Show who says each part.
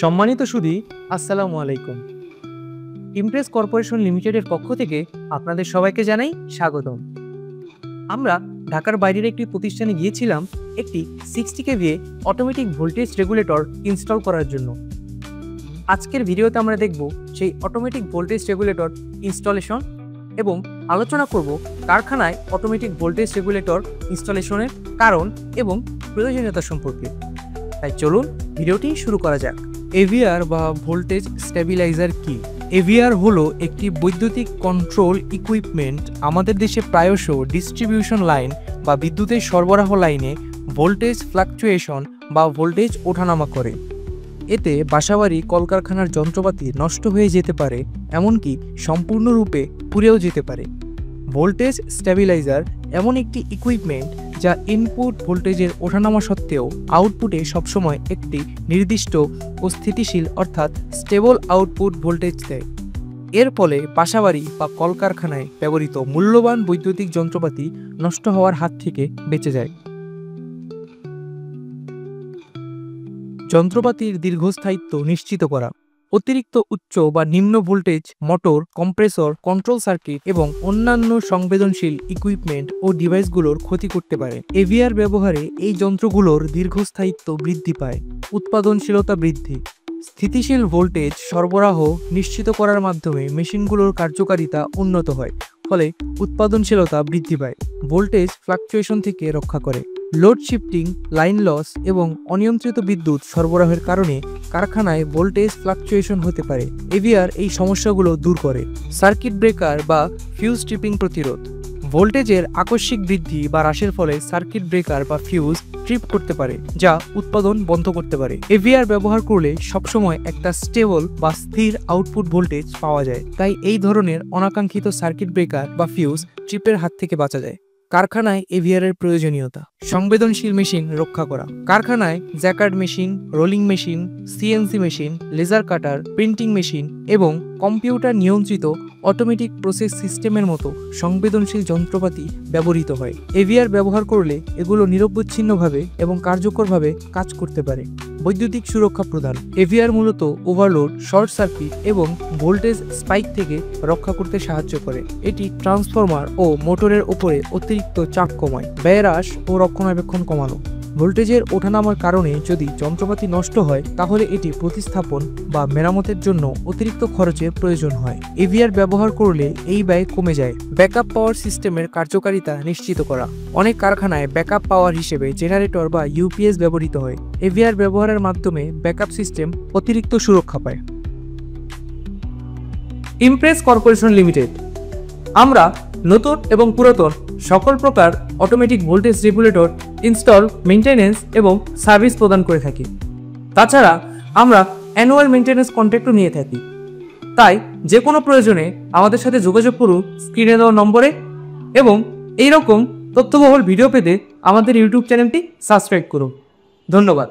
Speaker 1: সম্মানিত সুধী, আসসালামু আলাইকুম। ইমপ্রেস কর্পোরেশন লিমিটেডের পক্ষ থেকে আপনাদের সবাইকে জানাই স্বাগতম। আমরা ঢাকার বাইরের একটি প্রতিষ্ঠানে গিয়েছিলাম একটি 60 kVA automatic voltage regulator install করার জন্য। আজকের ভিডিওতে আমরা দেখব সেই অটোমেটিক ভোল্টেজ রেগুলেটর ইনস্টলেশন এবং আলোচনা করব কারখানায় অটোমেটিক ভোল্টেজ রেগুলেটর ইনস্টলেশনের কারণ এবং প্রয়োজনীয়তা সম্পর্কে। তাই চলুন ভিডিওটি শুরু করা যাক। এভিআর বা ভোল্টেজ স্টেবিলাইজার কি? এভিআর হলো একটি বৈদ্যুতিক কন্ট্রোল ইকুইপমেন্ট। আমাদের দেশে প্রায়শ ডিস্ট্রিবিউশন লাইন বা বিদ্যুতের সরবরাহ লাইনে ভোল্টেজ ফ্লাকচুয়েশন বা ভোল্টেজ ওঠানামা করে। এতে বাসাবাড়ি কলকারখানার যন্ত্রপাতি নষ্ট হয়ে যেতে পারে, এমনকি সম্পূর্ণরূপে পুড়েও যেতে পারে। ভোল্টেজ স্টেবিলাইজার এমন একটি ইকুইপমেন্ট যা ইনপুট ভোল্টেজের ওঠানামা সত্ত্বেও আউটপুটে সবসময় একটি নির্দিষ্ট ও স্থিতিশীল অর্থাৎ স্টেবল আউটপুট ভোল্টেজ দেয়। এর ফলে বাসাবাড়ি বা কলকারখানায় ব্যবহৃত মূল্যবান বৈদ্যুতিক যন্ত্রপাতি নষ্ট হওয়ার হাত থেকে বেঁচে যায়। যন্ত্রপাতির দীর্ঘস্থায়িত্ব নিশ্চিত করা। অতিরিক্ত উচ্চ বা নিম্ন voltage motor, compressor, control circuit এবং অন্যান্য সংবেদনশীল ইকুইপমেন্ট ও ডিভাইসগুলোর ক্ষতি করতে পারে। এভিআর ব্যবহারে এই যন্ত্রগুলোর দীর্ঘস্থায়িত্ব বৃদ্ধি পায়। উৎপাদনশীলতা বৃদ্ধি। স্থিতিশীল ভোল্টেজ সরবরাহ নিশ্চিত করার মাধ্যমে মেশিনগুলোর কার্যকারিতা উন্নত হয়, ফলে উৎপাদনশীলতা বৃদ্ধি পায়। ভোল্টেজ ফ্লাকচুয়েশন থেকে রক্ষা করে। লোড শিফটিং, লাইন লস এবং অনিয়ন্ত্রিত বিদ্যুৎ সরবরাহের কারণে কারখানায় ভোল্টেজ ফ্লাকচুয়েশন হতে পারে। এভিআর এই সমস্যাগুলো দূর করে। সার্কিট ব্রেকার বা ফিউজ ট্রিপিং প্রতিরোধ। ভোল্টেজের আকস্মিক বৃদ্ধি বা হ্রাসের ফলে সার্কিট ব্রেকার বা ফিউজ ট্রিপ করতে পারে, যা উৎপাদন বন্ধ করতে পারে। এভিআর ব্যবহার করলে সবসময় একটা স্টেবল বা স্থির আউটপুট ভোল্টেজ পাওয়া যায়, তাই এই ধরনের অনাকাঙ্ক্ষিত সার্কিট ব্রেকার বা ফিউজ ট্রিপের হাত থেকে বাঁচা যায়। কারখানায় এভিআরের প্রয়োজনীয়তা। সংবেদনশীল মেশিন রক্ষা করা। কারখানায় jacquard machine, rolling machine, CNC machine, laser cutter, printing machine এবং কম্পিউটার নিয়ন্ত্রিত অটোমেটিক প্রসেস সিস্টেমের মতো সংবেদনশীল যন্ত্রপাতি ব্যবহৃত হয়। এভিআর ব্যবহার করলে এগুলো নিরবচ্ছিন্নভাবে এবং কার্যকরভাবে কাজ করতে পারে। বৈদ্যুতিক সুরক্ষা প্রদান। এভিআর মূলত ওভারলোড, শর্ট সার্কিট এবং ভোল্টেজ স্পাইক থেকে রক্ষা করতে সাহায্য করে। এটি ট্রান্সফরমার ও মোটরের উপরে অতিরিক্ত চাপ কমায়। ব্যয় হ্রাস ও রক্ষণাবেক্ষণ কমানো। ভোল্টেজের ওঠানামার কারণে যদি যন্ত্রপাতি নষ্ট হয়, তাহলে এটি প্রতিস্থাপন বা মেরামতের জন্য অতিরিক্ত খরচের প্রয়োজন হয়। এভিআর ব্যবহার করলে এই ব্যয় কমে যায়। ব্যাকআপ পাওয়ার সিস্টেমের কার্যকারিতা নিশ্চিত করা। অনেক কারখানায় ব্যাকআপ পাওয়ার হিসেবে জেনারেটর বা ইউপিএস ব্যবহৃত হয়। এভিআর ব্যবহারের মাধ্যমে ব্যাকআপ সিস্টেম অতিরিক্ত সুরক্ষা পায়। Impress corporation limited. আমরা নতুন এবং পুরাতন সকল প্রকার automatic voltage regulator install, maintenance এবং সার্ভিস প্রদান করে থাকি। তাছাড়া আমরা অ্যানুয়াল মেইনটেনেন্স কন্ট্রাক্টও নিয়ে থাকি। তাই যে কোনো প্রয়োজনে আমাদের সাথে যোগাযোগ করুন স্ক্রিনে দেওয়া নম্বরে, এবং এইরকম তথ্যবহুল ভিডিও পেতে আমাদের ইউটিউব চ্যানেলটি সাবস্ক্রাইব করুন। ধন্যবাদ।